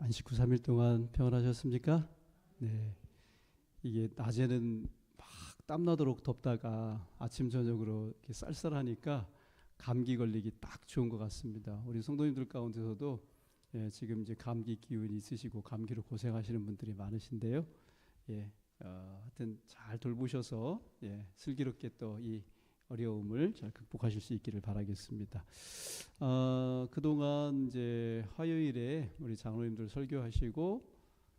안식 후 3일 동안 평안하셨습니까? 네. 이게 낮에는 막 땀나도록 덥다가 아침 저녁으로 이렇게 쌀쌀하니까 감기 걸리기 딱 좋은 것 같습니다. 우리 성도님들 가운데서도 지금 이제 감기 기운이 있으시고 감기로 고생하시는 분들이 많으신데요. 하여튼 잘 돌보셔서 슬기롭게 또 이 어려움을 잘 극복하실 수 있기를 바라겠습니다. 그동안 이제 화요일에 우리 장로님들 설교하시고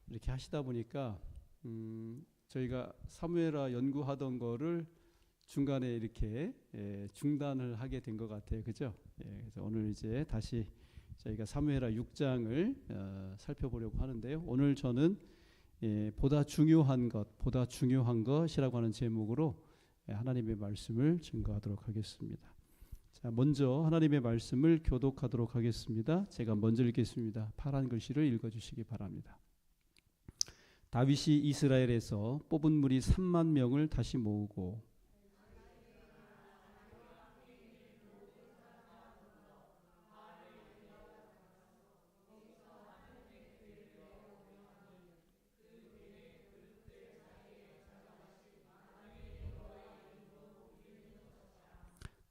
이렇게 하시다 보니까 저희가 사무엘하 연구하던 거를 중간에 이렇게 중단을 하게 된 것 같아요. 그죠? 그래서 오늘 이제 다시 저희가 사무엘하 6장을 살펴보려고 하는데요. 오늘 저는 보다 중요한 것이라고 하는 제목으로 하나님의 말씀을 증거하도록 하겠습니다. 자, 먼저 하나님의 말씀을 교독하도록 하겠습니다. 제가 먼저 읽겠습니다. 파란 글씨를 읽어주시기 바랍니다. 다윗이 이스라엘에서 뽑은 무리 3만 명을 다시 모으고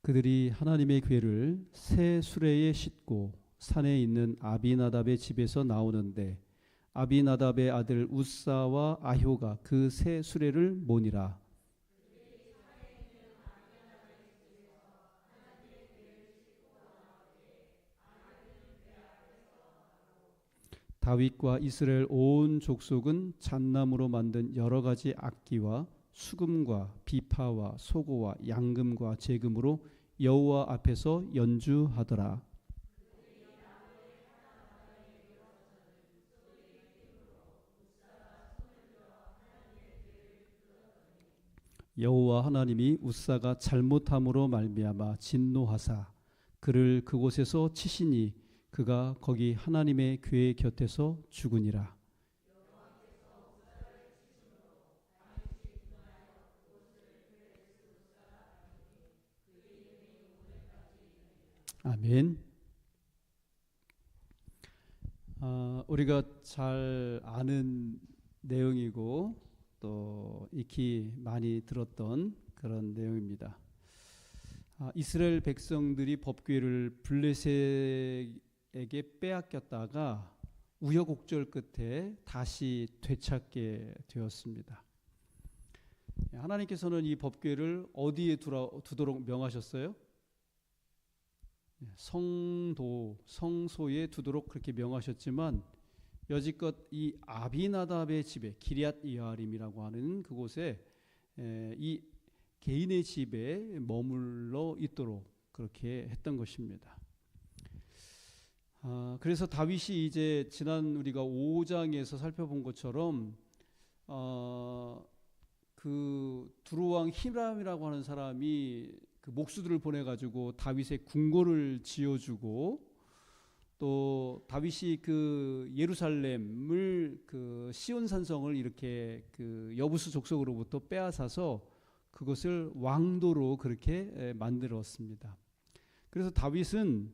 그들이 하나님의 궤를 새 수레에 싣고 산에 있는 아비나답의 집에서 나오는데 아비나답의 아들 우사와 아효가 그 새 수레를 모니라. 다윗과 이스라엘 온 족속은 잣나무로 만든 여러 가지 악기와 수금과 비파와 소고와 양금과 제금으로 여호와 앞에서 연주하더라. 여호와 하나님이 우사가 잘못함으로 말미암아 진노하사 그를 그곳에서 치시니 그가 거기 하나님의 궤 곁에서 죽으니라. 아멘. 우리가 잘 아는 내용이고 또 익히 많이 들었던 그런 내용입니다. 이스라엘 백성들이 법궤를 블레셋에게 빼앗겼다가 우여곡절 끝에 다시 되찾게 되었습니다. 하나님께서는 이 법궤를 어디에 두도록 명하셨어요? 성소에 두도록 그렇게 명하셨지만 여지껏 이 아비나답의 집에 기럇 여아림이라고 하는 그곳에 이 개인의 집에 머물러 있도록 그렇게 했던 것입니다. 그래서 다윗이 이제 지난 우리가 5장에서 살펴본 것처럼 그 두루왕 히람이라고 하는 사람이 그 목수들을 보내가지고 다윗의 궁궐을 지어주고 또 다윗이 그 예루살렘을 그 시온 산성을 이렇게 그 여부수 족속으로부터 빼앗아서 그것을 왕도로 그렇게 만들었습니다. 그래서 다윗은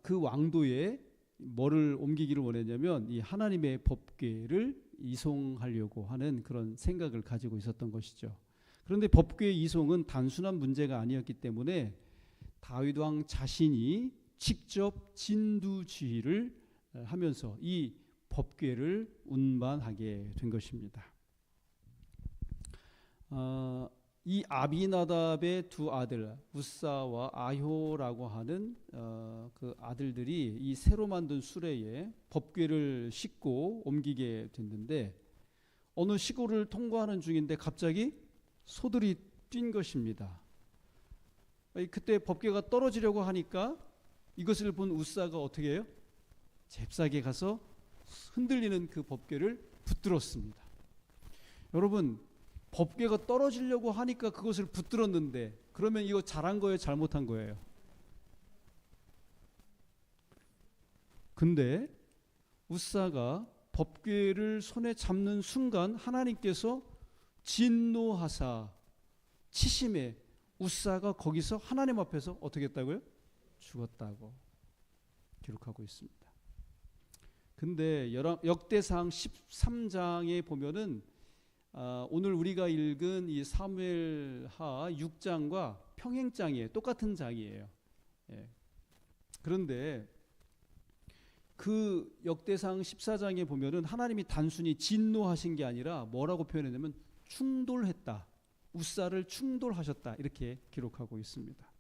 그 왕도에 뭐를 옮기기를 원했냐면 이 하나님의 법궤를 이송하려고 하는 그런 생각을 가지고 있었던 것이죠. 그런데 법궤 이송은 단순한 문제가 아니었기 때문에 다윗 왕 자신이 직접 진두지휘를 하면서 이 법궤를 운반하게 된 것입니다. 이 아비나답의 두 아들 우사와 아효라고 하는 그 아들들이 이 새로 만든 수레에 법궤를 싣고 옮기게 됐는데 어느 시골을 통과하는 중인데 갑자기 소들이 뛴 것입니다. 그때 법궤가 떨어지려고 하니까 이것을 본 우사가 어떻게 해요? 잽싸게 가서 흔들리는 그 법궤를 붙들었습니다. 여러분, 법궤가 떨어지려고 하니까 그것을 붙들었는데 그러면 이거 잘한 거예요? 잘못한 거예요? 근데 우사가 법궤를 손에 잡는 순간 하나님께서 진노하사 치심에 우사가 거기서 하나님 앞에서 어떻게 했다고요? 죽었다고 기록하고 있습니다. 근데 역대상 13장에 보면은 오늘 우리가 읽은 이 사무엘하 6장과 평행장이에요. 똑같은 장이에요. 예. 그런데 그 역대상 14장에 보면은 하나님이 단순히 진노하신 게 아니라 뭐라고 표현했냐면 충돌했다. 웃사를 충돌하셨다. 이렇게 기록하고 있습니다.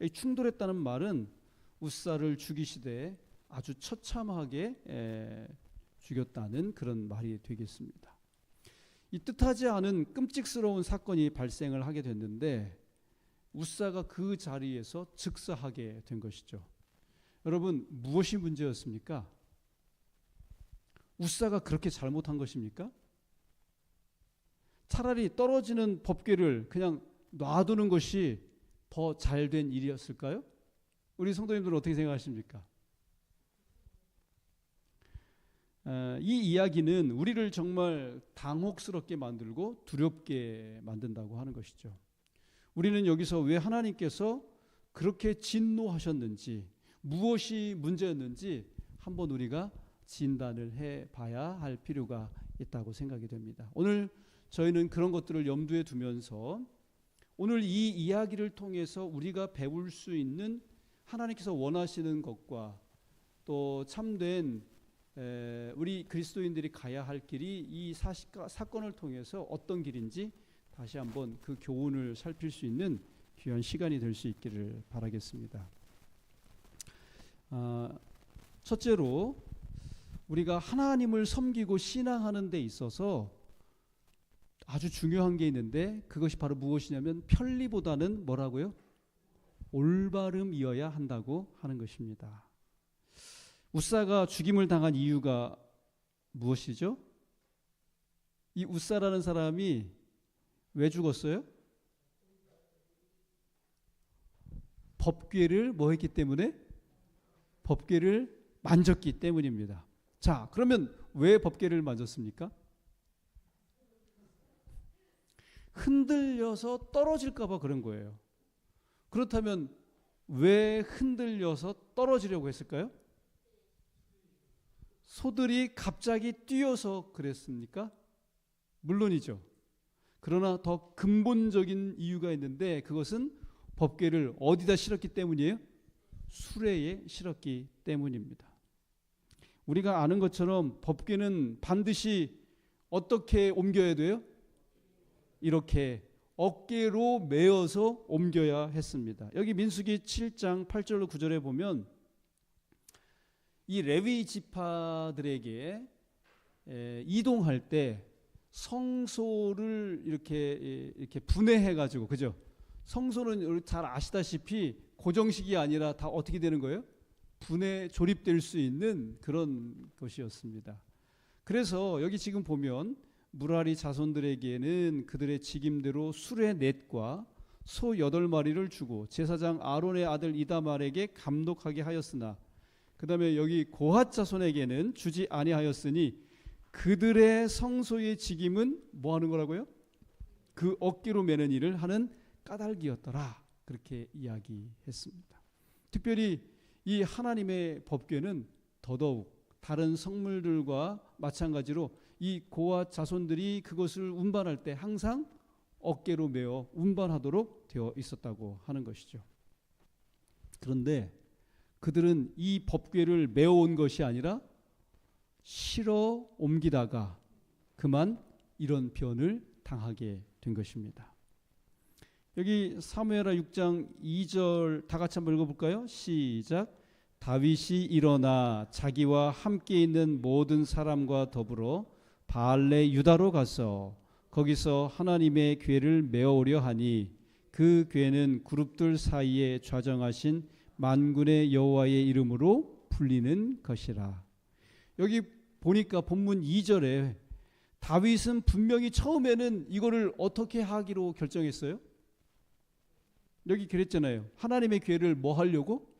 이 충돌했다는 말은 웃사를 죽이시되 아주 처참하게 죽였다는 그런 말이 되겠습니다. 이 뜻하지 않은 끔찍스러운 사건이 발생을 하게 됐는데 웃사가 그 자리에서 즉사하게 된 것이죠. 여러분, 무엇이 문제였습니까? 웃사가 그렇게 잘못한 것입니까? 차라리 떨어지는 법궤를 그냥 놔두는 것이 더 잘된 일이었을까요? 우리 성도님들은 어떻게 생각하십니까? 이 이야기는 우리를 정말 당혹스럽게 만들고 두렵게 만든다고 하는 것이죠. 우리는 여기서 왜 하나님께서 그렇게 진노하셨는지, 무엇이 문제였는지 한번 우리가 진단을 해봐야 할 필요가 있다고 생각이 됩니다. 오늘 저희는 그런 것들을 염두에 두면서 오늘 이 이야기를 통해서 우리가 배울 수 있는 하나님께서 원하시는 것과 또 참된 우리 그리스도인들이 가야 할 길이 이 사건을 통해서 어떤 길인지 다시 한번 그 교훈을 살필 수 있는 귀한 시간이 될 수 있기를 바라겠습니다. 첫째로 우리가 하나님을 섬기고 신앙하는 데 있어서 아주 중요한 게 있는데 그것이 바로 무엇이냐면 편리보다는 뭐라고요? 올바름이어야 한다고 하는 것입니다. 웃사가 죽임을 당한 이유가 무엇이죠? 이 웃사라는 사람이 왜 죽었어요? 법궤를 뭐 했기 때문에? 법궤를 만졌기 때문입니다. 자, 그러면 왜 법궤를 만졌습니까? 흔들려서 떨어질까 봐 그런 거예요. 그렇다면 왜 흔들려서 떨어지려고 했을까요? 소들이 갑자기 뛰어서 그랬습니까? 물론이죠. 그러나 더 근본적인 이유가 있는데 그것은 법궤를 어디다 실었기 때문이에요? 수레에 실었기 때문입니다. 우리가 아는 것처럼 법궤는 반드시 어떻게 옮겨야 돼요? 이렇게 어깨로 메어서 옮겨야 했습니다. 여기 민수기 7장 8절로 9절에 보면 이 레위 지파들에게 이동할 때 성소를 이렇게 분해해 가지고, 그죠? 성소는 잘 아시다시피 고정식이 아니라 다 어떻게 되는 거예요? 분해 조립될 수 있는 그런 것이었습니다. 그래서 여기 지금 보면 무라리 자손들에게는 그들의 직임대로 수레 넷과 소 8마리를 주고 제사장 아론의 아들 이다말에게 감독하게 하였으나 그 다음에 여기 고핫 자손에게는 주지 아니하였으니 그들의 성소의 직임은 뭐 하는 거라고요? 그 어깨로 매는 일을 하는 까닭이었더라. 그렇게 이야기했습니다. 특별히 이 하나님의 법궤는 더더욱 다른 성물들과 마찬가지로 이 고핫 자손들이 그것을 운반할 때 항상 어깨로 메어 운반하도록 되어 있었다고 하는 것이죠. 그런데 그들은 이 법궤를 메어온 것이 아니라 실어 옮기다가 그만 이런 변을 당하게 된 것입니다. 여기 사무엘하 6장 2절 다 같이 한번 읽어볼까요? 시작. 다윗이 일어나 자기와 함께 있는 모든 사람과 더불어 바알레 유다로 가서 거기서 하나님의 궤를 메어오려 하니 그 궤는 그룹들 사이에 좌정하신 만군의 여호와의 이름으로 불리는 것이라. 여기 보니까 본문 2절에 다윗은 분명히 처음에는 이거를 어떻게 하기로 결정했어요? 여기 그랬잖아요. 하나님의 궤를 뭐 하려고?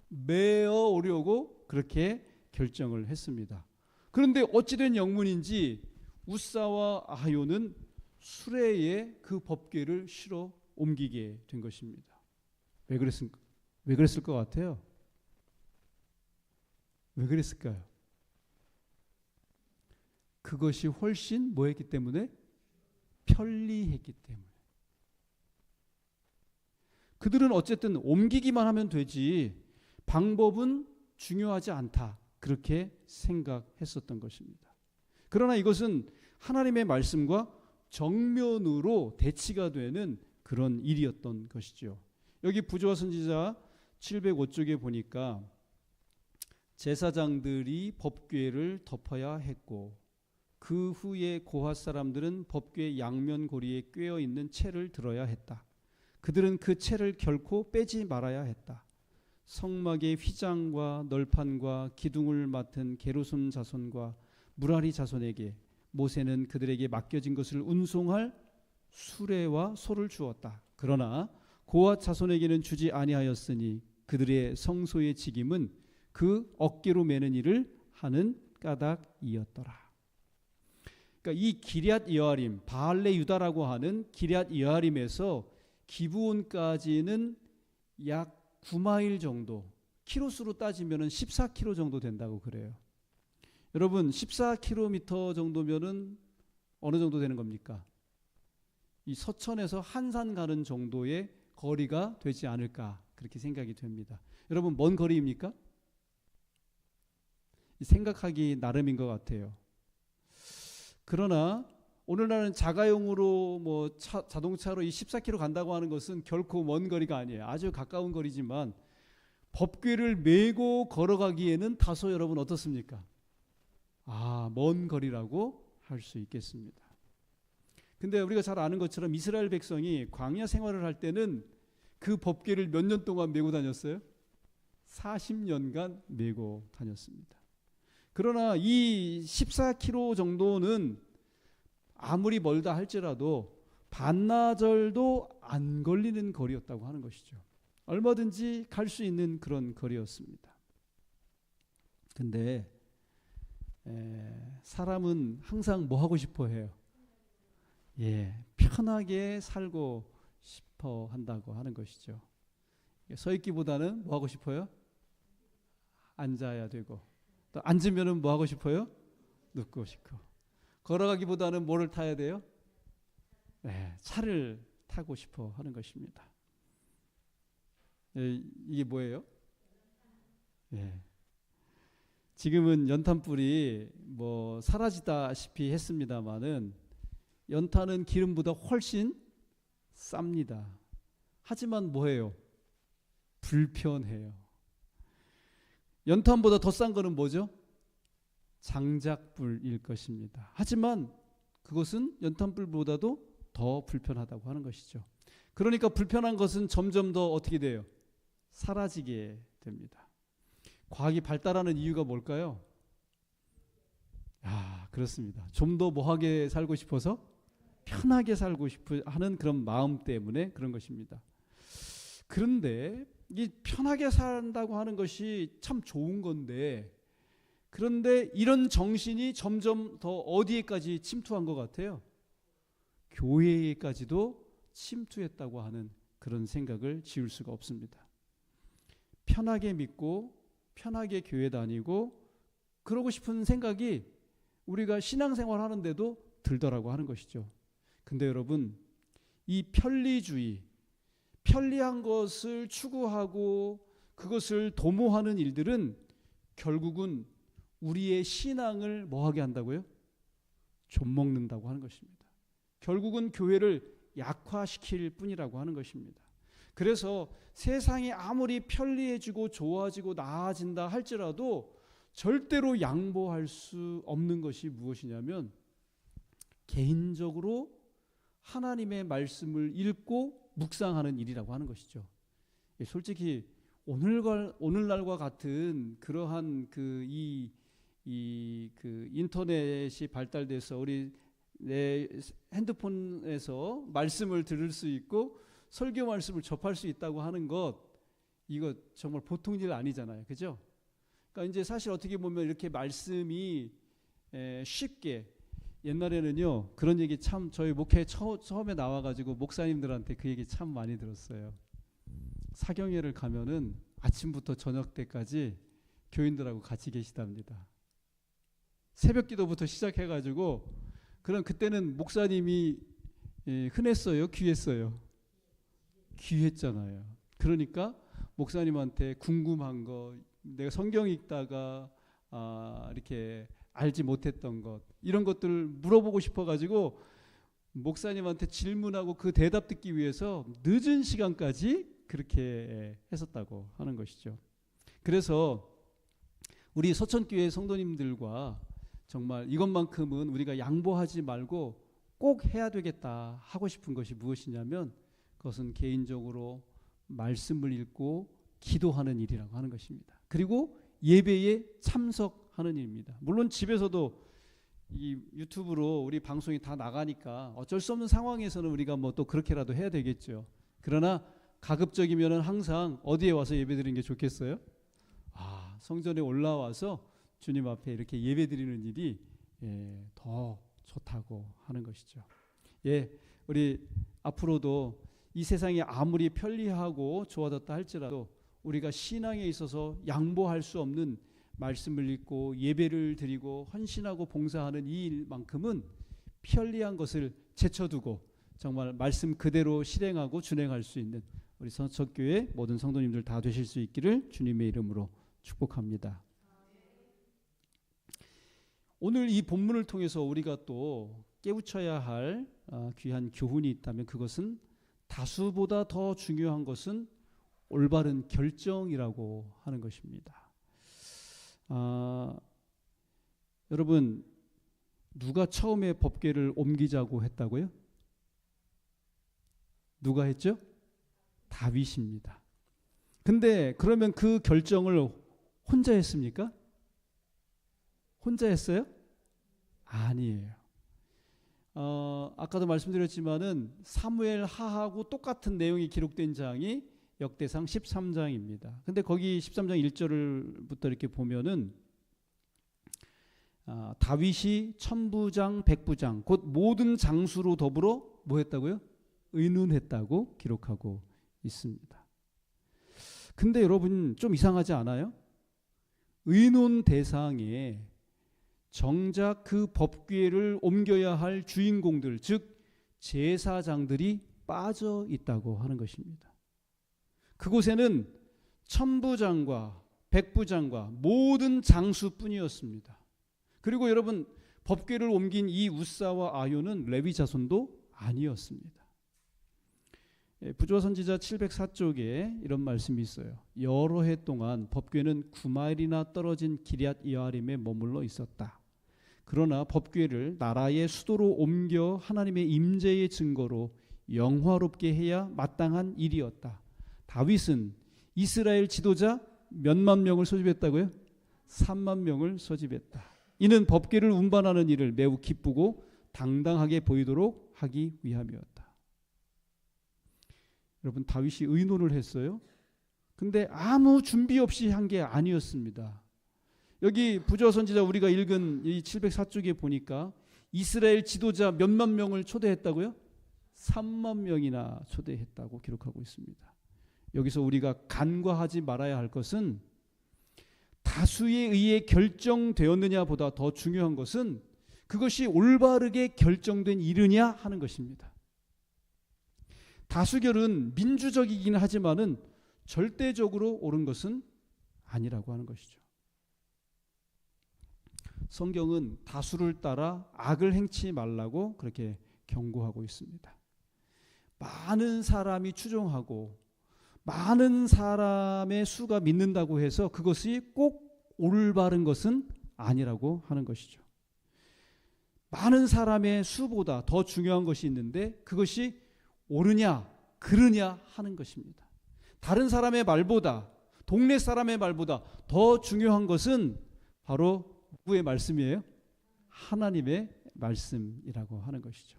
메어 오려고 그렇게 결정을 했습니다. 그런데 어찌된 영문인지 웃사와 아하요는 수레에 그 법궤를 실어 옮기게 된 것입니다. 왜 그랬을 것 같아요? 왜 그랬을까요? 그것이 훨씬 뭐했기 때문에? 편리했기 때문에. 그들은 어쨌든 옮기기만 하면 되지 방법은 중요하지 않다. 그렇게 생각했었던 것입니다. 그러나 이것은 하나님의 말씀과 정면으로 대치가 되는 그런 일이었던 것이죠. 여기 부조와 선지자 705쪽에 보니까 제사장들이 법궤를 덮어야 했고 그 후에 고핫 사람들은 법궤 양면 고리에 꿰어 있는 채를 들어야 했다. 그들은 그 채를 결코 빼지 말아야 했다. 성막의 휘장과 널판과 기둥을 맡은 게르손 자손과 무라리 자손에게 모세는 그들에게 맡겨진 것을 운송할 수레와 소를 주었다. 그러나 고핫 자손에게는 주지 아니하였으니 그들의 성소의 직임은 그 어깨로 매는 일을 하는 까닭이었더라. 그러니까 이 기럇 여아림, 바알레 유다라고 하는 기럇 여아림에서 기브온까지는 약 9마일 정도, 키로수로 따지면은 14km 정도 된다고 그래요. 여러분 14km 정도면은 어느 정도 되는 겁니까? 이 서천에서 한산 가는 정도의 거리가 되지 않을까 그렇게 생각이 됩니다. 여러분 먼 거리입니까? 생각하기 나름인 것 같아요. 그러나 오늘날은 자가용으로 뭐 자동차로 이 14km 간다고 하는 것은 결코 먼 거리가 아니에요. 아주 가까운 거리지만 법궤를 메고 걸어가기에는 다소 여러분 어떻습니까? 먼 거리라고 할 수 있겠습니다. 근데 우리가 잘 아는 것처럼 이스라엘 백성이 광야 생활을 할 때는 그 법궤를 몇 년 동안 메고 다녔어요? 40년간 메고 다녔습니다. 그러나 이 14km 정도는 아무리 멀다 할지라도 반나절도 안 걸리는 거리였다고 하는 것이죠. 얼마든지 갈 수 있는 그런 거리였습니다. 근데 사람은 항상 뭐 하고 싶어 해요? 편하게 살고 싶어 한다고 하는 것이죠. 서 있기보다는 뭐 하고 싶어요? 앉아야 되고, 또 앉으면은 뭐 하고 싶어요? 눕고 싶고. 걸어가기보다는 뭐를 타야 돼요? 차를 타고 싶어 하는 것입니다. 이게 뭐예요? 지금은 연탄불이 뭐 사라지다시피 했습니다마는 연탄은 기름보다 훨씬 쌉니다. 하지만 뭐예요? 불편해요. 연탄보다 더 싼 거는 뭐죠? 장작불일 것입니다. 하지만 그것은 연탄불보다도 더 불편하다고 하는 것이죠. 그러니까 불편한 것은 점점 더 어떻게 돼요? 사라지게 됩니다. 과학이 발달하는 이유가 뭘까요? 그렇습니다. 좀 더 뭐하게 살고 싶어서 편하게 살고 싶어 하는 그런 마음 때문에 그런 것입니다. 그런데 이 편하게 산다고 하는 것이 참 좋은 건데, 그런데 이런 정신이 점점 더 어디에까지 침투한 것 같아요? 교회에까지도 침투했다고 하는 그런 생각을 지울 수가 없습니다. 편하게 믿고 편하게 교회 다니고 그러고 싶은 생각이 우리가 신앙생활 하는데도 들더라고 하는 것이죠. 근데 여러분, 이 편리주의, 편리한 것을 추구하고 그것을 도모하는 일들은 결국은 우리의 신앙을 뭐하게 한다고요? 좀먹는다고 하는 것입니다. 결국은 교회를 약화시킬 뿐이라고 하는 것입니다. 그래서 세상이 아무리 편리해지고 좋아지고 나아진다 할지라도 절대로 양보할 수 없는 것이 무엇이냐면 개인적으로 하나님의 말씀을 읽고 묵상하는 일이라고 하는 것이죠. 솔직히 오늘날과 같은 그러한 그 인터넷이 발달돼서 우리 내 핸드폰에서 말씀을 들을 수 있고 설교 말씀을 접할 수 있다고 하는 것, 이거 정말 보통 일 아니잖아요. 그죠? 그러니까 이제 사실 어떻게 보면 이렇게 말씀이 쉽게, 옛날에는요 그런 얘기 참 저희 목회 처음에 나와가지고 목사님들한테 그 얘기 참 많이 들었어요. 사경회를 가면은 아침부터 저녁 때까지 교인들하고 같이 계시답니다. 새벽 기도부터 시작해가지고 그럼 그때는 목사님이 흔했어요, 귀했어요? 귀했잖아요. 그러니까 목사님한테 궁금한 거, 내가 성경 읽다가 이렇게 알지 못했던 것, 이런 것들을 물어보고 싶어가지고 목사님한테 질문하고 그 대답 듣기 위해서 늦은 시간까지 그렇게 했었다고 하는 것이죠. 그래서 우리 서천교회 성도님들과 정말 이것만큼은 우리가 양보하지 말고 꼭 해야 되겠다 하고 싶은 것이 무엇이냐면 그것은 개인적으로 말씀을 읽고 기도하는 일이라고 하는 것입니다. 그리고 예배에 참석하는 일입니다. 물론 집에서도 이 유튜브로 우리 방송이 다 나가니까 어쩔 수 없는 상황에서는 우리가 뭐 또 그렇게라도 해야 되겠죠. 그러나 가급적이면은 항상 어디에 와서 예배드리는 게 좋겠어요? 성전에 올라와서 주님 앞에 이렇게 예배드리는 일이 더 좋다고 하는 것이죠. 우리 앞으로도 이 세상이 아무리 편리하고 좋아졌다 할지라도 우리가 신앙에 있어서 양보할 수 없는 말씀을 읽고 예배를 드리고 헌신하고 봉사하는 이 일만큼은 편리한 것을 제쳐두고 정말 말씀 그대로 실행하고 준행할 수 있는 우리 서천교회 모든 성도님들 다 되실 수 있기를 주님의 이름으로 축복합니다. 오늘 이 본문을 통해서 우리가 또 깨우쳐야 할 귀한 교훈이 있다면 그것은 다수보다 더 중요한 것은 올바른 결정이라고 하는 것입니다. 여러분, 누가 처음에 법궤를 옮기자고 했다고요? 누가 했죠? 다윗입니다. 근데 그러면 그 결정을 혼자 했습니까? 혼자 했어요? 아니에요. 아까도 말씀드렸지만은 사무엘 하하고 똑같은 내용이 기록된 장이 역대상 13장입니다. 근데 거기 13장 1절부터 이렇게 보면은 다윗이 천부장, 백부장 곧 모든 장수로 더불어 뭐 했다고요? 의논했다고 기록하고 있습니다. 근데 여러분 좀 이상하지 않아요? 의논 대상에 정작 그 법궤를 옮겨야 할 주인공들, 즉 제사장들이 빠져 있다고 하는 것입니다. 그곳에는 천부장과 백부장과 모든 장수뿐이었습니다. 그리고 여러분 법궤를 옮긴 이 우사와 아효는 레위 자손도 아니었습니다. 부조화 선지자 704쪽에 이런 말씀이 있어요. 여러 해 동안 법궤는 9마일이나 떨어진 기럇 여아림에 머물러 있었다. 그러나 법궤를 나라의 수도로 옮겨 하나님의 임재의 증거로 영화롭게 해야 마땅한 일이었다. 다윗은 이스라엘 지도자 몇만 명을 소집했다고요? 3만 명을 소집했다. 이는 법궤를 운반하는 일을 매우 기쁘고 당당하게 보이도록 하기 위함이었다. 여러분 다윗이 의논을 했어요. 근데 아무 준비 없이 한 게 아니었습니다. 여기 부조화 선지자 우리가 읽은 이 704쪽에 보니까 이스라엘 지도자 몇만 명을 초대했다고요? 3만 명이나 초대했다고 기록하고 있습니다. 여기서 우리가 간과하지 말아야 할 것은 다수에 의해 결정되었느냐 보다 더 중요한 것은 그것이 올바르게 결정된 일이냐 하는 것입니다. 다수결은 민주적이긴 하지만은 절대적으로 옳은 것은 아니라고 하는 것이죠. 성경은 다수를 따라 악을 행치 말라고 그렇게 경고하고 있습니다. 많은 사람이 추종하고 많은 사람의 수가 믿는다고 해서 그것이 꼭 올바른 것은 아니라고 하는 것이죠. 많은 사람의 수보다 더 중요한 것이 있는데 그것이 옳으냐 그르냐 하는 것입니다. 다른 사람의 말보다 동네 사람의 말보다 더 중요한 것은 바로 누구의 말씀이에요? 하나님의 말씀이라고 하는 것이죠.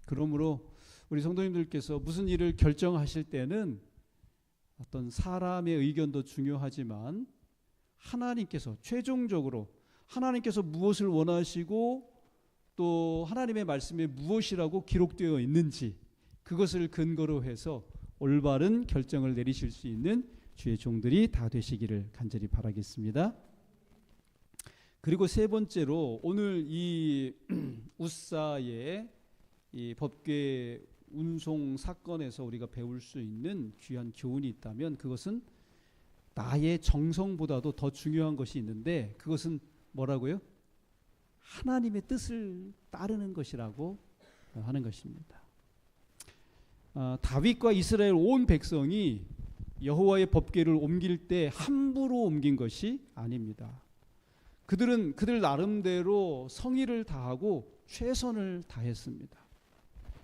그러므로 우리 성도님들께서 무슨 일을 결정하실 때는 어떤 사람의 의견도 중요하지만 하나님께서 최종적으로 하나님께서 무엇을 원하시고 또 하나님의 말씀에 무엇이라고 기록되어 있는지 그것을 근거로 해서 올바른 결정을 내리실 수 있는 주의 종들이 다 되시기를 간절히 바라겠습니다. 그리고 세 번째로 오늘 이 우사의 이 법궤 운송 사건에서 우리가 배울 수 있는 귀한 교훈이 있다면 그것은 나의 정성보다도 더 중요한 것이 있는데 그것은 뭐라고요? 하나님의 뜻을 따르는 것이라고 하는 것입니다. 다윗과 이스라엘 온 백성이 여호와의 법궤를 옮길 때 함부로 옮긴 것이 아닙니다. 그들은 그들 나름대로 성의를 다하고 최선을 다했습니다.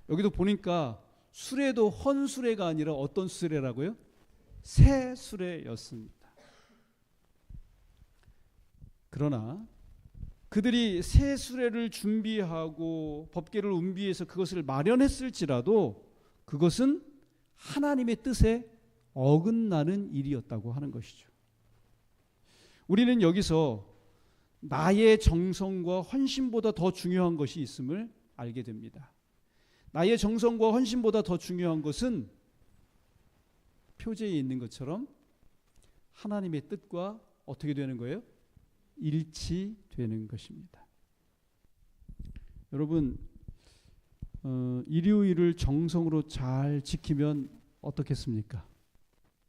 여기도 보니까 수레도 헌수레가 아니라 어떤 수레라고요? 새 수레였습니다. 그러나 그들이 새 수레를 준비하고 법궤를 운비해서 그것을 마련했을지라도 그것은 하나님의 뜻에 어긋나는 일이었다고 하는 것이죠. 우리는 여기서 나의 정성과 헌신보다 더 중요한 것이 있음을 알게 됩니다. 나의 정성과 헌신보다 더 중요한 것은 표제에 있는 것처럼 하나님의 뜻과 어떻게 되는 거예요? 일치되는 것입니다. 여러분, 일요일을 정성으로 잘 지키면 어떻겠습니까?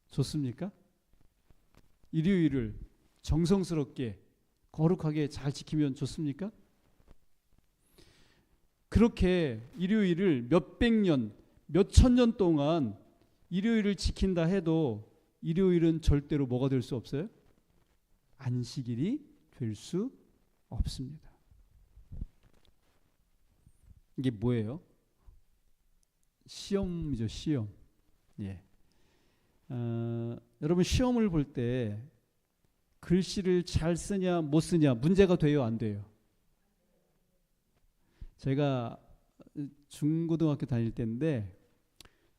좋습니까? 일요일을 정성스럽게 거룩하게 잘 지키면 좋습니까? 그렇게 일요일을 몇백 년, 몇천 년 동안 일요일을 지킨다 해도 일요일은 절대로 뭐가 될 수 없어요? 안식일이 될 수 없습니다. 이게 뭐예요? 시험이죠, 시험. 예. 여러분 시험을 볼 때 글씨를 잘 쓰냐 못 쓰냐 문제가 돼요, 안 돼요? 제가 중고등학교 다닐 때인데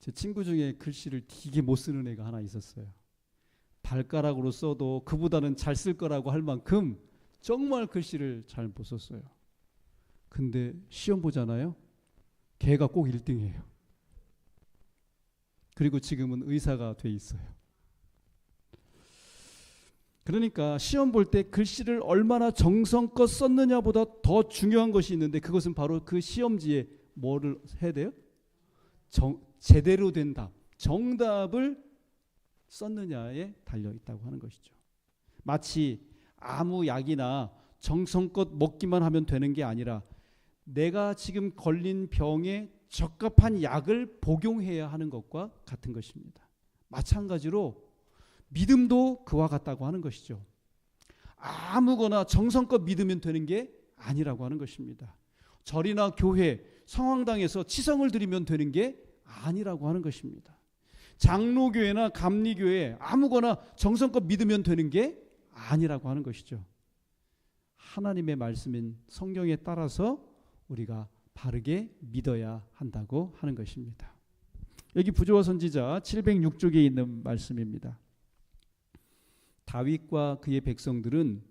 제 친구 중에 글씨를 되게 못 쓰는 애가 하나 있었어요. 발가락으로 써도 그보다는 잘 쓸 거라고 할 만큼 정말 글씨를 잘 못 썼어요. 근데 시험 보잖아요. 걔가 꼭 1등이에요. 그리고 지금은 의사가 돼 있어요. 그러니까 시험 볼 때 글씨를 얼마나 정성껏 썼느냐보다 더 중요한 것이 있는데 그것은 바로 그 시험지에 뭐를 해야 돼요? 제대로 된 답, 정답을 썼느냐에 달려 있다고 하는 것이죠. 마치 아무 약이나 정성껏 먹기만 하면 되는 게 아니라 내가 지금 걸린 병에 적합한 약을 복용해야 하는 것과 같은 것입니다. 마찬가지로 믿음도 그와 같다고 하는 것이죠. 아무거나 정성껏 믿으면 되는 게 아니라고 하는 것입니다. 절이나 교회, 성황당에서 치성을 드리면 되는 게 아니라고 하는 것입니다. 장로교회나 감리교회 아무거나 정성껏 믿으면 되는 게 아니라고 하는 것이죠. 하나님의 말씀인 성경에 따라서 우리가 바르게 믿어야 한다고 하는 것입니다. 여기 부조와 선지자 706쪽에 있는 말씀입니다. 다윗과 그의 백성들은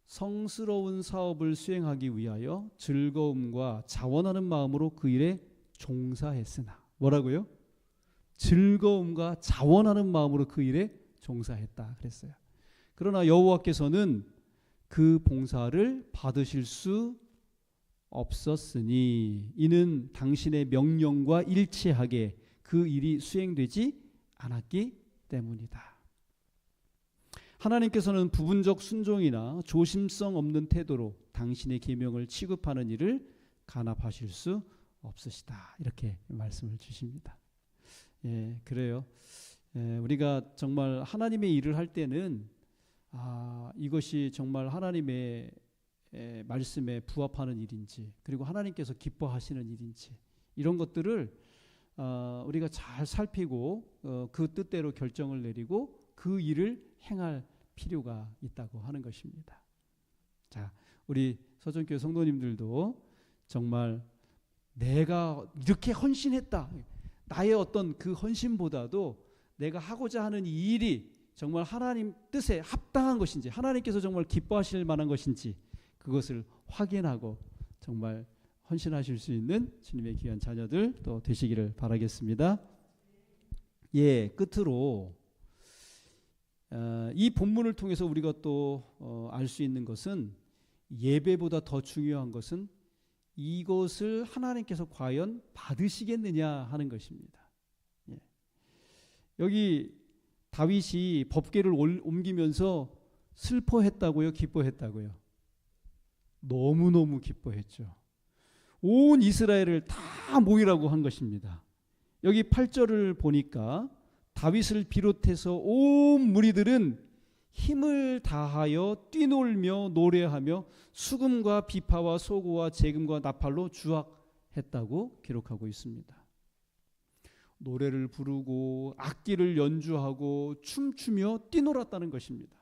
성스러운 사업을 수행하기 위하여 즐거움과 자원하는 마음으로 그 일에 종사했으나 뭐라고요? 즐거움과 자원하는 마음으로 그 일에 종사했다 그랬어요. 그러나 여호와께서는 그 봉사를 받으실 수 없었으니 이는 당신의 명령과 일치하게 그 일이 수행되지 않았기 때문이다. 하나님께서는 부분적 순종이나 조심성 없는 태도로 당신의 계명을 취급하는 일을 간합하실 수 없으시다. 이렇게 말씀을 주십니다. 예, 그래요. 우리가 정말 하나님의 일을 할 때는 이것이 정말 하나님의 말씀에 부합하는 일인지 그리고 하나님께서 기뻐하시는 일인지 이런 것들을 우리가 잘 살피고 그 뜻대로 결정을 내리고 그 일을 행할 필요가 있다고 하는 것입니다. 자, 우리 서정교회 성도님들도 정말 내가 이렇게 헌신했다. 나의 어떤 그 헌신보다도 내가 하고자 하는 이 일이 정말 하나님 뜻에 합당한 것인지 하나님께서 정말 기뻐하실 만한 것인지 그것을 확인하고 정말 헌신하실 수 있는 주님의 귀한 자녀들 또 되시기를 바라겠습니다. 예, 끝으로 이 본문을 통해서 우리가 또 알 수 있는 것은 예배보다 더 중요한 것은 이것을 하나님께서 과연 받으시겠느냐 하는 것입니다. 예. 여기 다윗이 법궤를 옮기면서 슬퍼했다고요? 기뻐했다고요? 너무너무 기뻐했죠. 온 이스라엘을 다 모이라고 한 것입니다. 여기 8절을 보니까 다윗을 비롯해서 온 무리들은 힘을 다하여 뛰놀며 노래하며 수금과 비파와 소고와 재금과 나팔로 주악했다고 기록하고 있습니다. 노래를 부르고 악기를 연주하고 춤추며 뛰놀았다는 것입니다.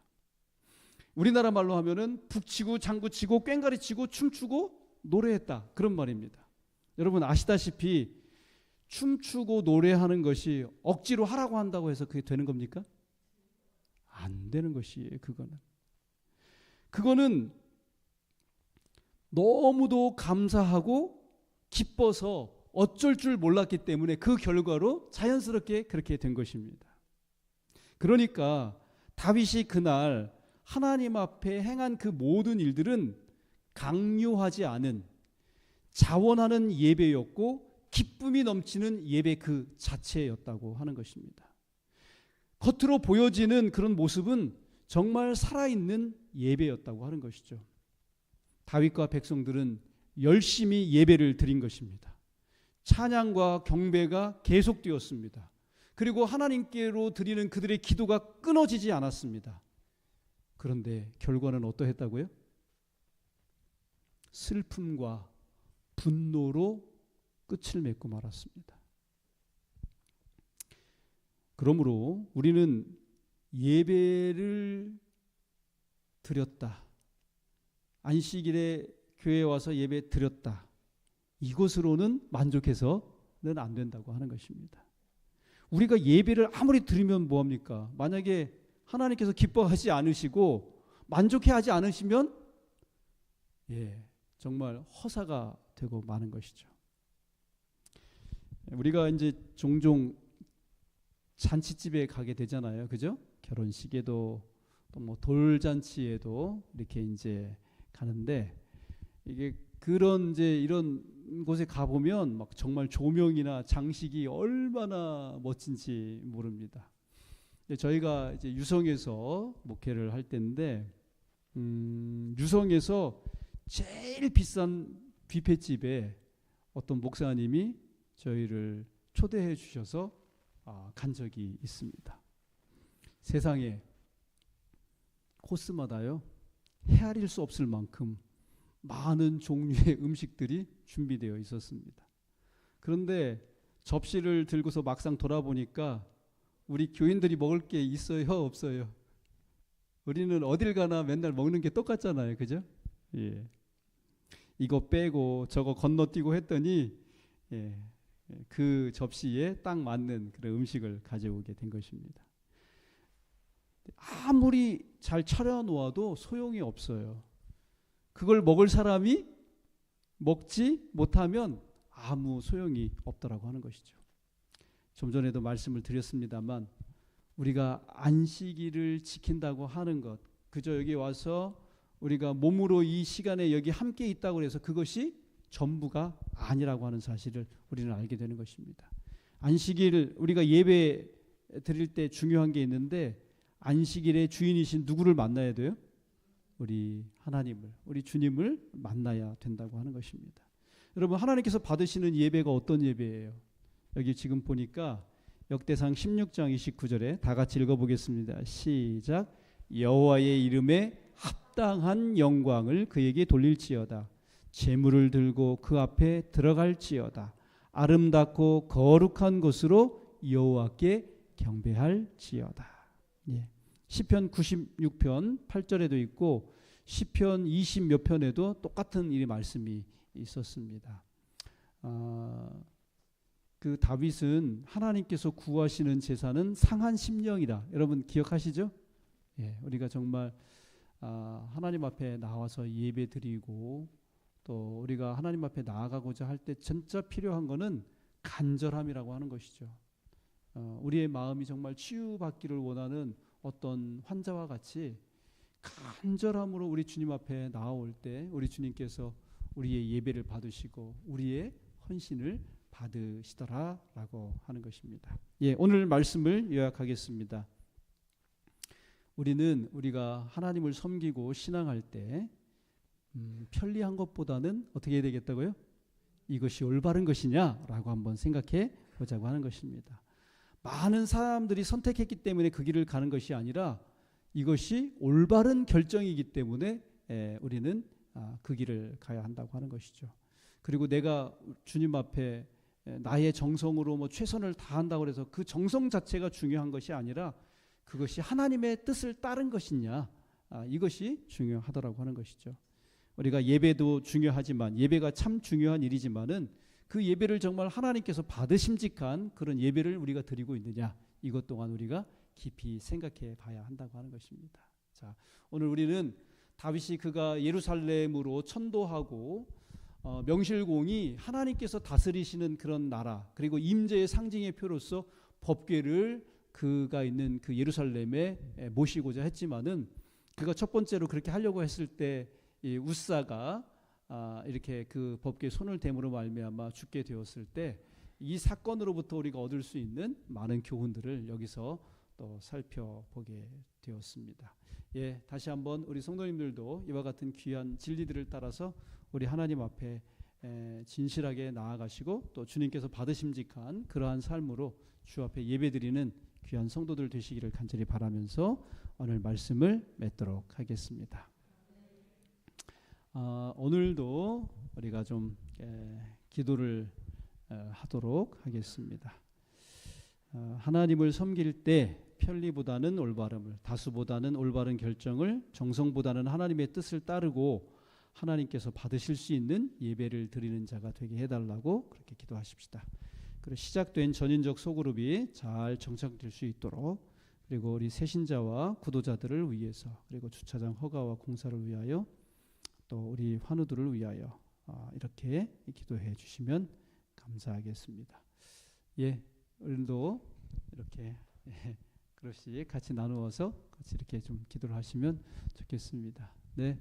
우리나라 말로 하면은 북치고 장구치고 꽹과리치고 춤추고 노래했다, 그런 말입니다. 여러분 아시다시피 춤추고 노래하는 것이 억지로 하라고 한다고 해서 그게 되는 겁니까? 안 되는 것이에요. 그거는 너무도 감사하고 기뻐서 어쩔 줄 몰랐기 때문에 그 결과로 자연스럽게 그렇게 된 것입니다. 그러니까 다윗이 그날 하나님 앞에 행한 그 모든 일들은 강요하지 않은 자원하는 예배였고 기쁨이 넘치는 예배 그 자체였다고 하는 것입니다. 겉으로 보여지는 그런 모습은 정말 살아있는 예배였다고 하는 것이죠. 다윗과 백성들은 열심히 예배를 드린 것입니다. 찬양과 경배가 계속되었습니다. 그리고 하나님께로 드리는 그들의 기도가 끊어지지 않았습니다. 그런데 결과는 어떠했다고요? 슬픔과 분노로 끝을 맺고 말았습니다. 그러므로 우리는 예배를 드렸다, 안식일에 교회에 와서 예배 드렸다, 이것으로는 만족해서는 안 된다고 하는 것입니다. 우리가 예배를 아무리 드리면 뭐합니까? 만약에 하나님께서 기뻐하지 않으시고 만족해하지 않으시면 정말 허사가 되고 마는 것이죠. 우리가 이제 종종 잔치집에 가게 되잖아요, 그죠? 결혼식에도 또 뭐 돌잔치에도 이렇게 이제 가는데 이게 그런 이제 이런 곳에 가 보면 막 정말 조명이나 장식이 얼마나 멋진지 모릅니다. 저희가 이제 유성에서 목회를 할 때인데 유성에서 제일 비싼 뷔페집에 어떤 목사님이 저희를 초대해 주셔서 간 적이 있습니다. 세상에 코스마다요 헤아릴 수 없을 만큼 많은 종류의 음식들이 준비되어 있었습니다. 그런데 접시를 들고서 막상 돌아보니까 우리 교인들이 먹을 게 있어요, 없어요? 우리는 어딜 가나 맨날 먹는 게 똑같잖아요, 그죠? 예. 이거 빼고 저거 건너뛰고 했더니 그 접시에 딱 맞는 그런 음식을 가져오게 된 것입니다. 아무리 잘 차려놓아도 소용이 없어요. 그걸 먹을 사람이 먹지 못하면 아무 소용이 없더라고 하는 것이죠. 좀 전에도 말씀을 드렸습니다만 우리가 안식일을 지킨다고 하는 것, 그저 여기 와서 우리가 몸으로 이 시간에 여기 함께 있다고 해서 그것이 전부가 아니라고 하는 사실을 우리는 알게 되는 것입니다. 안식일 우리가 예배 드릴 때 중요한 게 있는데 안식일의 주인이신 누구를 만나야 돼요? 우리 하나님을, 우리 주님을 만나야 된다고 하는 것입니다. 여러분 하나님께서 받으시는 예배가 어떤 예배예요? 여기 지금 보니까 역대상 16장 29절에 다 같이 읽어보겠습니다. 시작. 여호와의 이름에 합당한 영광을 그에게 돌릴지어다. 제물을 들고 그 앞에 들어갈지어다. 아름답고 거룩한 곳으로 여호와께 경배할지어다. 시편 96편 8절에도 있고 시편 20 몇 편에도 똑같은 이 말씀이 있었습니다. 그 다윗은 하나님께서 구하시는 제사는 상한 심령이라, 여러분 기억하시죠? 우리가 정말 하나님 앞에 나와서 예배 드리고 또 우리가 하나님 앞에 나아가고자 할 때 진짜 필요한 거는 간절함이라고 하는 것이죠. 우리의 마음이 정말 치유받기를 원하는 어떤 환자와 같이 간절함으로 우리 주님 앞에 나아올 때 우리 주님께서 우리의 예배를 받으시고 우리의 헌신을 받으시더라라고 하는 것입니다. 예, 오늘 말씀을 요약하겠습니다. 우리가 하나님을 섬기고 신앙할 때 편리한 것보다는 어떻게 해야 되겠다고요? 이것이 올바른 것이냐라고 한번 생각해 보자고 하는 것입니다. 많은 사람들이 선택했기 때문에 그 길을 가는 것이 아니라 이것이 올바른 결정이기 때문에 우리는 그 길을 가야 한다고 하는 것이죠. 그리고 내가 주님 앞에 나의 정성으로 뭐 최선을 다한다고 해서 그 정성 자체가 중요한 것이 아니라 그것이 하나님의 뜻을 따른 것이냐, 이것이 중요하더라고 하는 것이죠. 우리가 예배도 중요하지만 예배가 참 중요한 일이지만은 그 예배를 정말 하나님께서 받으심직한 그런 예배를 우리가 드리고 있느냐, 이것 또한 우리가 깊이 생각해 봐야 한다고 하는 것입니다. 자, 오늘 우리는 다윗이 그가 예루살렘으로 천도하고 명실공히 하나님께서 다스리시는 그런 나라, 그리고 임재의 상징의 표로서 법궤를 그가 있는 그 예루살렘에 모시고자 했지만은 그가 첫 번째로 그렇게 하려고 했을 때 이 우사가 이렇게 그 법궤에 손을 댐으로 말미암아 죽게 되었을 때 이 사건으로부터 우리가 얻을 수 있는 많은 교훈들을 여기서 또 살펴보게 되었습니다. 예, 다시 한번 우리 성도님들도 이와 같은 귀한 진리들을 따라서 우리 하나님 앞에 진실하게 나아가시고 또 주님께서 받으심직한 그러한 삶으로 주 앞에 예배드리는 귀한 성도들 되시기를 간절히 바라면서 오늘 말씀을 맺도록 하겠습니다. 오늘도 우리가 좀 기도를 하도록 하겠습니다. 하나님을 섬길 때 편리보다는 올바름을, 다수보다는 올바른 결정을, 정성보다는 하나님의 뜻을 따르고 하나님께서 받으실 수 있는 예배를 드리는 자가 되게 해달라고 그렇게 기도하십시다. 그리고 시작된 전인적 소그룹이 잘 정착될 수 있도록, 그리고 우리 새신자와 구도자들을 위해서, 그리고 주차장 허가와 공사를 위하여, 또 우리 환우들을 위하여 이렇게 기도해 주시면 감사하겠습니다. 예, 오늘도 이렇게 그릇이 같이 나누어서 같이 이렇게 좀 기도를 하시면 좋겠습니다. 네.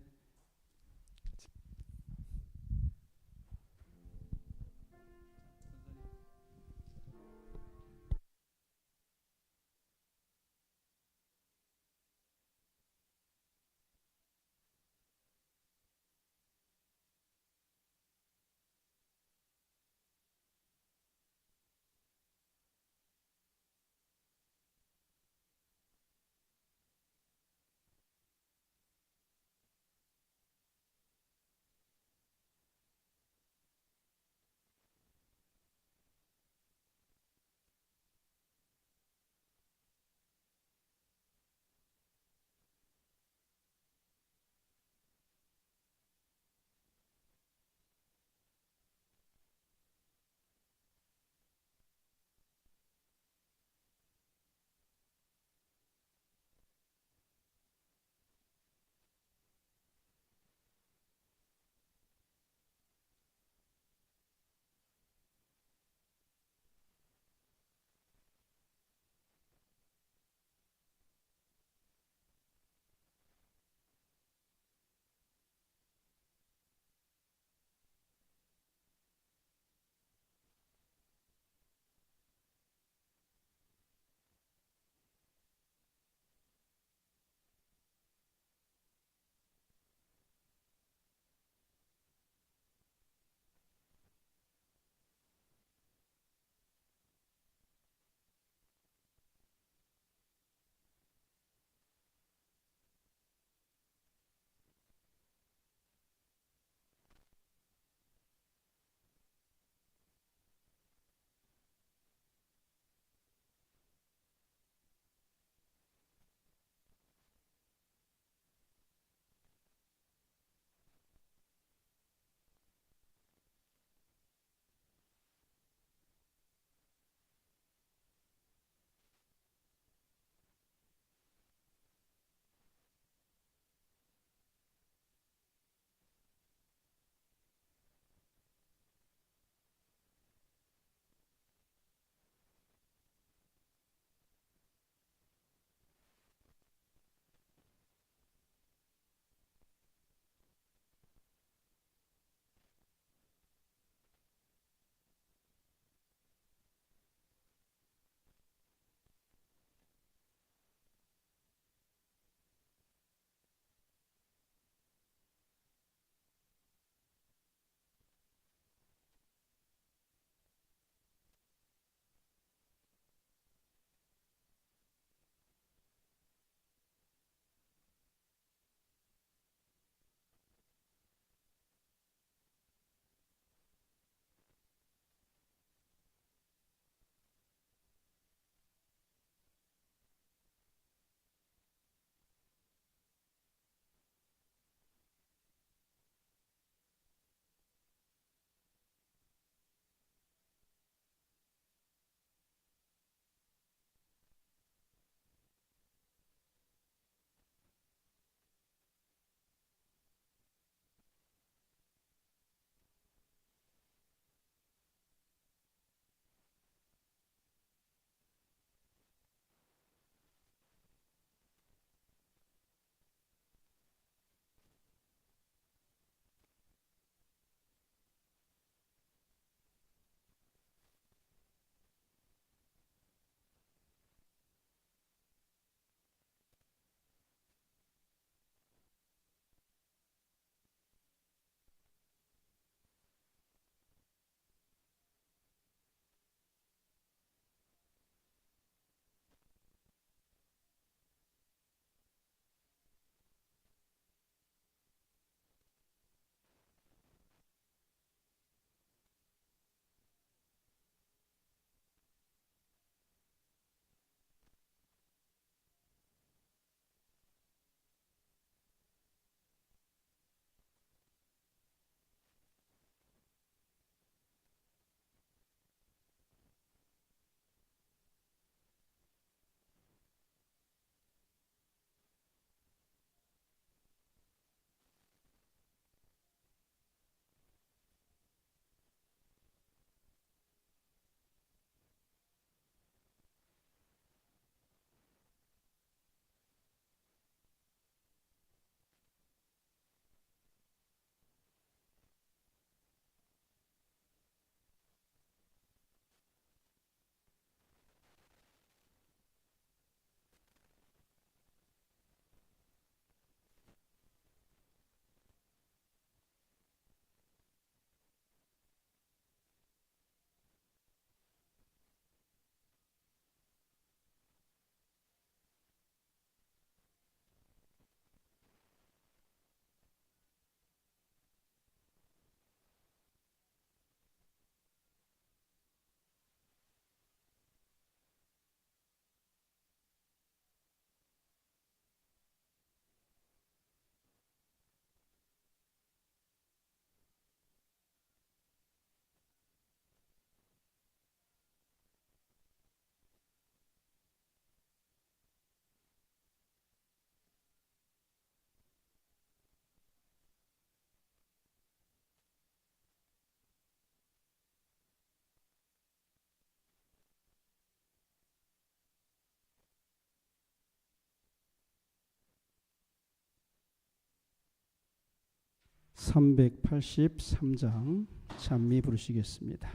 383장 찬미 부르시겠습니다.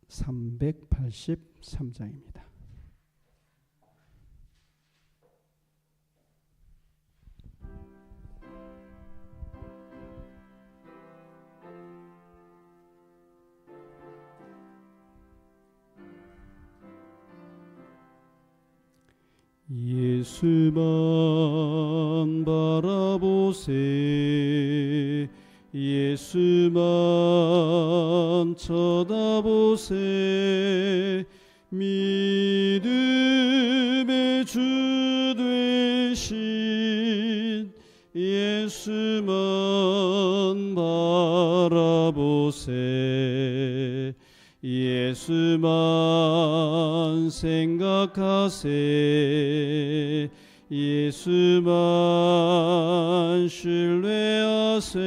383장입니다. 예수만 바라보세 예수만 쳐다보세 믿음의 주 되신 예수만 바라보세 예수만 생각하세 예수만 신뢰하세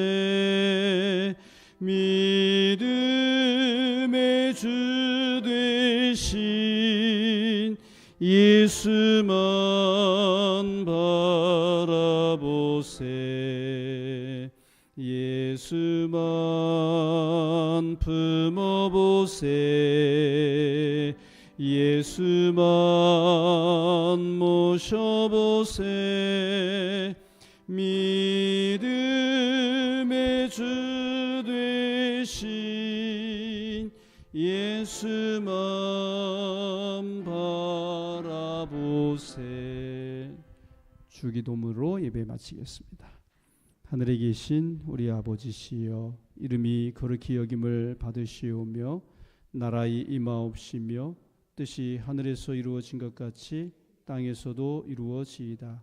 믿음의 주 되신 예수만 바라보세 예수만 품어보세 예수만 모셔보세 믿음의 주 되신 예수만 바라보세. 주기도문으로 예배 마치겠습니다. 하늘에 계신 우리 아버지시여 이름이 거룩히 여김을 받으시오며 나라의 임하옵시며 뜻이 하늘에서 이루어진 것 같이 땅에서도 이루어지이다.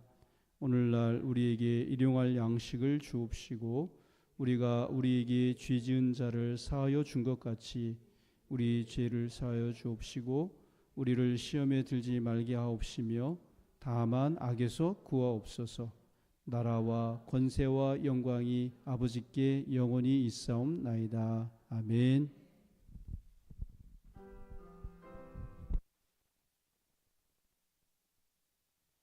오늘날 우리에게 일용할 양식을 주옵시고 우리가 우리에게 죄 지은 자를 사하여 준 것 같이 우리 죄를 사하여 주옵시고 우리를 시험에 들지 말게 하옵시며 다만 악에서 구하옵소서. 나라와 권세와 영광이 아버지께 영원히 있사옵나이다. 아멘.